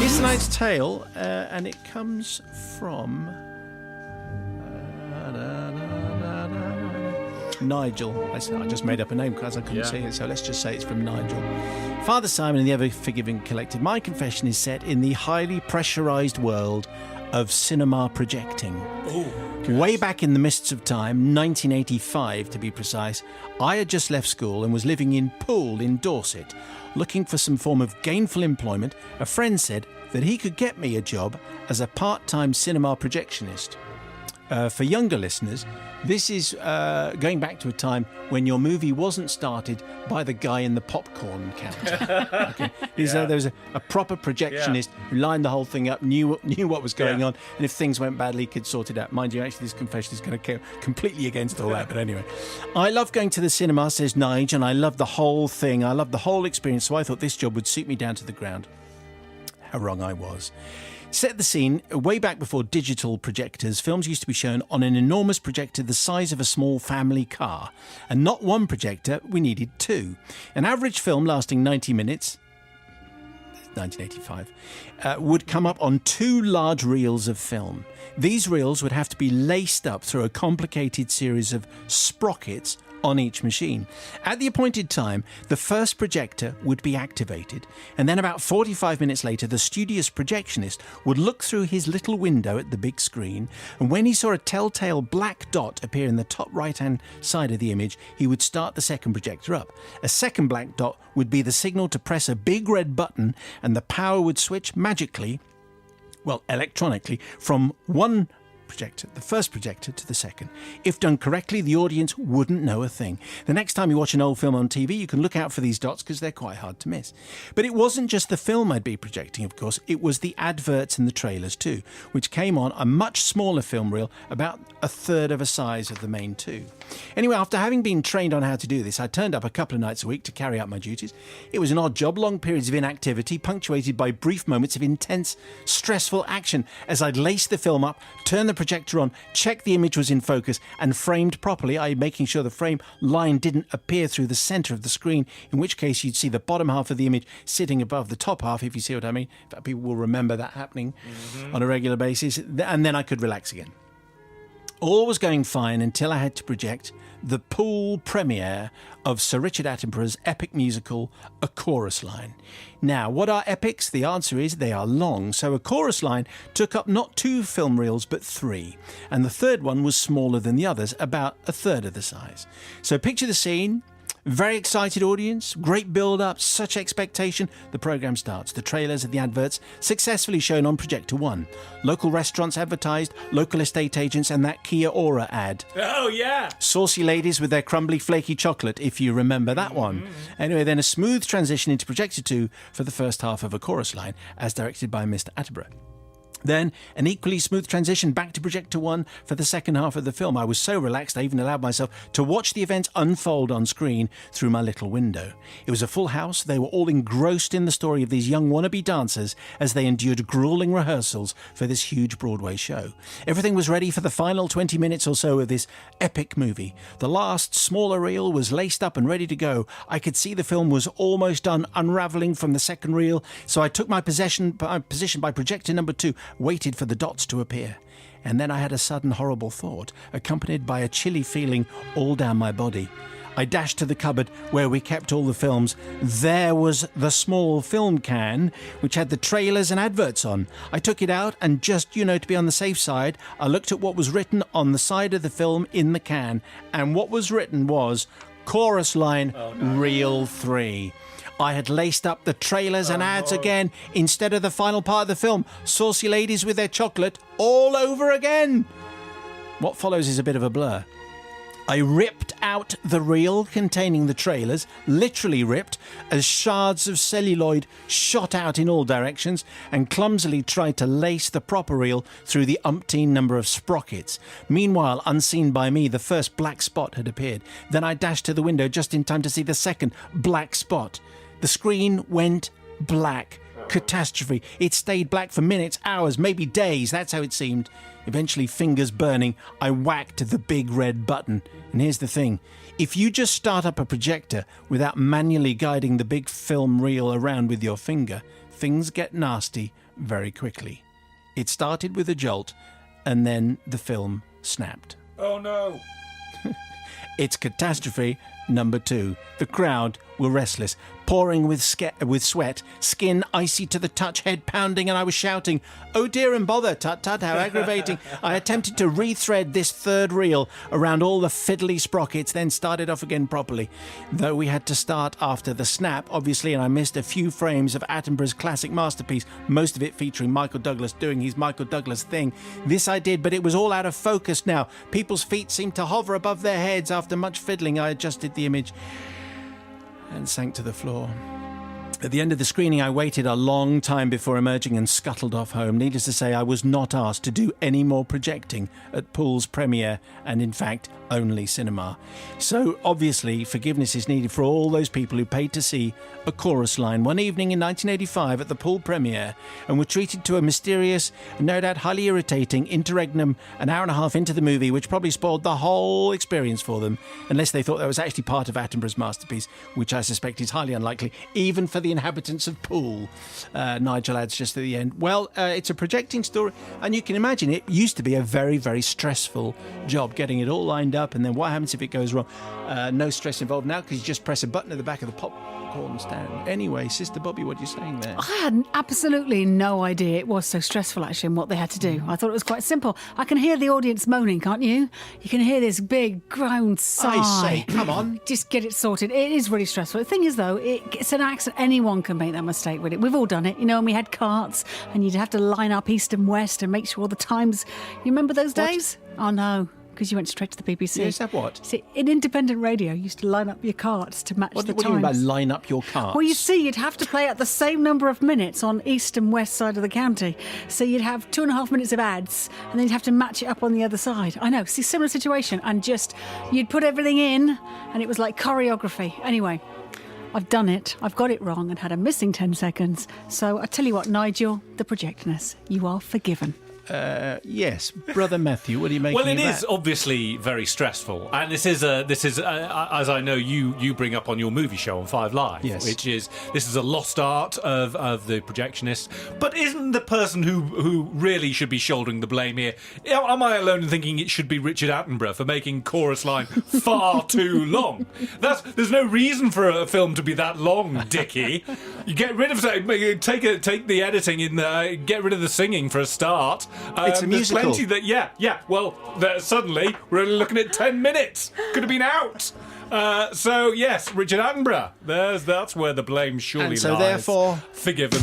It's A Knight's Tale, and it comes from Nigel. I just made up a name because I couldn't say it, so let's just say it's from Nigel. Father Simon and the Ever-Forgiving Collective. My confession is set in the highly pressurised world of cinema projecting. Way back in the mists of time, 1985 to be precise, I had just left school and was living in Poole in Dorset. Looking for some form of gainful employment, a friend said that he could get me a job as a part-time cinema projectionist. For younger listeners, this is going back to a time when your movie wasn't started by the guy in the popcorn counter. Okay? There was a proper projectionist who lined the whole thing up, knew what was going on, and if things went badly, he could sort it out. Mind you, actually, this confession is going to go completely against all that, but anyway. I love going to the cinema, says Nigel, and I love the whole thing. I love the whole experience, so I thought this job would suit me down to the ground. How wrong I was. Set the scene, way back before digital projectors, films used to be shown on an enormous projector the size of a small family car. And not one projector, we needed two. An average film lasting 90 minutes, 1985, would come up on two large reels of film. These reels would have to be laced up through a complicated series of sprockets on each machine. At the appointed time, the first projector would be activated, and then about 45 minutes later, the studious projectionist would look through his little window at the big screen, and when he saw a telltale black dot appear in the top right-hand side of the image, he would start the second projector up. A second black dot would be the signal to press a big red button, and the power would switch magically, electronically, from one projector, the first projector, to the second. If done correctly, the audience wouldn't know a thing. The next time you watch an old film on TV, you can look out for these dots because they're quite hard to miss. But it wasn't just the film I'd be projecting, of course. It was the adverts and the trailers too, which came on a much smaller film reel, about a third of a size of the main two. Anyway, after having been trained on how to do this, I turned up a couple of nights a week to carry out my duties. It was an odd job, long periods of inactivity, punctuated by brief moments of intense, stressful action as I'd lace the film up, turn the projector on, check the image was in focus and framed properly, i.e. making sure the frame line didn't appear through the centre of the screen, in which case you'd see the bottom half of the image sitting above the top half, if you see what I mean. In fact, people will remember that happening on a regular basis, and then I could relax again. All was going fine until I had to project the Poole premiere of Sir Richard Attenborough's epic musical, A Chorus Line. Now, what are epics? The answer is they are long, so a chorus line took up not two film reels but three, and the third one was smaller than the others, about a third of the size. So picture the scene. Very excited audience, great build-up, such expectation. The programme starts. The trailers and the adverts successfully shown on Projector 1. Local restaurants advertised, local estate agents, and that Kia Aura ad. Oh, yeah! Saucy ladies with their crumbly, flaky chocolate, if you remember that one. Anyway, then a smooth transition into Projector 2 for the first half of A Chorus Line, as directed by Mr. Attenborough. Then, an equally smooth transition back to Projector 1 for the second half of the film. I was so relaxed I even allowed myself to watch the events unfold on screen through my little window. It was a full house. They were all engrossed in the story of these young wannabe dancers as they endured grueling rehearsals for this huge Broadway show. Everything was ready for the final 20 minutes or so of this epic movie. The last, smaller reel was laced up and ready to go. I could see the film was almost done unravelling from the second reel, so I took my position by projector number 2, waited for the dots to appear. And then I had a sudden horrible thought, accompanied by a chilly feeling all down my body. I dashed to the cupboard where we kept all the films. There was the small film can, which had the trailers and adverts on. I took it out and just, to be on the safe side, I looked at what was written on the side of the film in the can. And what was written was, Chorus Line, Reel 3. I had laced up the trailers and ads again instead of the final part of the film. Saucy ladies with their chocolate all over again. What follows is a bit of a blur. I ripped out the reel containing the trailers, literally ripped, as shards of celluloid shot out in all directions, and clumsily tried to lace the proper reel through the umpteen number of sprockets. Meanwhile, unseen by me, the first black spot had appeared. Then I dashed to the window just in time to see the second black spot. The screen went black. Catastrophe. It stayed black for minutes, hours, maybe days. That's how it seemed. Eventually, fingers burning, I whacked the big red button. And here's the thing. If you just start up a projector without manually guiding the big film reel around with your finger, things get nasty very quickly. It started with a jolt, and then the film snapped. Oh no! It's catastrophe number 2. The crowd were restless, pouring with sweat, skin icy to the touch, head pounding, and I was shouting, "Oh dear and bother, tut tut, how aggravating." I attempted to rethread this third reel around all the fiddly sprockets, then started off again properly. Though we had to start after the snap, obviously, and I missed a few frames of Attenborough's classic masterpiece, most of it featuring Michael Douglas doing his Michael Douglas thing. This I did, but it was all out of focus now. People's feet seemed to hover above their heads. After much fiddling, I adjusted the image and sank to the floor. At the end of the screening, I waited a long time before emerging and scuttled off home. Needless to say, I was not asked to do any more projecting at Poole's premiere, and in fact, only cinema. So, obviously, forgiveness is needed for all those people who paid to see a chorus line one evening in 1985 at the Poole premiere and were treated to a mysterious, no doubt highly irritating interregnum an hour and a half into the movie, which probably spoiled the whole experience for them, unless they thought that was actually part of Attenborough's masterpiece, which I suspect is highly unlikely, even for the inhabitants of Poole. Nigel adds just at the end, well, it's a projecting story, and you can imagine it used to be a very, very stressful job getting it all lined up, and then what happens if it goes wrong? No stress involved now because you just press a button at the back of the popcorn stand. Anyway, Sister Bobby, what are you saying there? I had absolutely no idea it was so stressful, actually, and what they had to do. I thought it was quite simple. I can hear the audience moaning, can't you? You can hear this big ground sigh. I say, come on. Just get it sorted. It is really stressful. The thing is, though, it's an accident. Anyone can make that mistake with it. We've all done it, and we had carts, and you'd have to line up east and west and make sure all the times... You remember those days? Oh, no. Because you went straight to the BBC. Yes, that what? See, in independent radio, you used to line up your carts to match the times. What do you mean by line up your carts? Well, you see, you'd have to play out the same number of minutes on east and west side of the county. So you'd have 2.5 minutes of ads, and then you'd have to match it up on the other side. I know, see, similar situation. And just, you'd put everything in, and it was like choreography. Anyway, I've done it. I've got it wrong and had a missing 10 seconds. So I tell you what, Nigel, the projectionist, you are forgiven. Yes, Brother Matthew, what are you making of that? Well, it is obviously very stressful, and this is as I know you bring up on your movie show on 5 Live, yes. Which is this is a lost art of the projectionist. But isn't the person who really should be shouldering the blame here? Am I alone in thinking it should be Richard Attenborough for making chorus line far too long? There's no reason for a film to be that long, Dickie. You get rid of take the editing in, get rid of the singing for a start. It's a musical. There's plenty that, well, suddenly we're only looking at 10 minutes. Could have been out. So, yes, Richard Attenborough. That's where the blame surely lies. And so, therefore... Forgiven.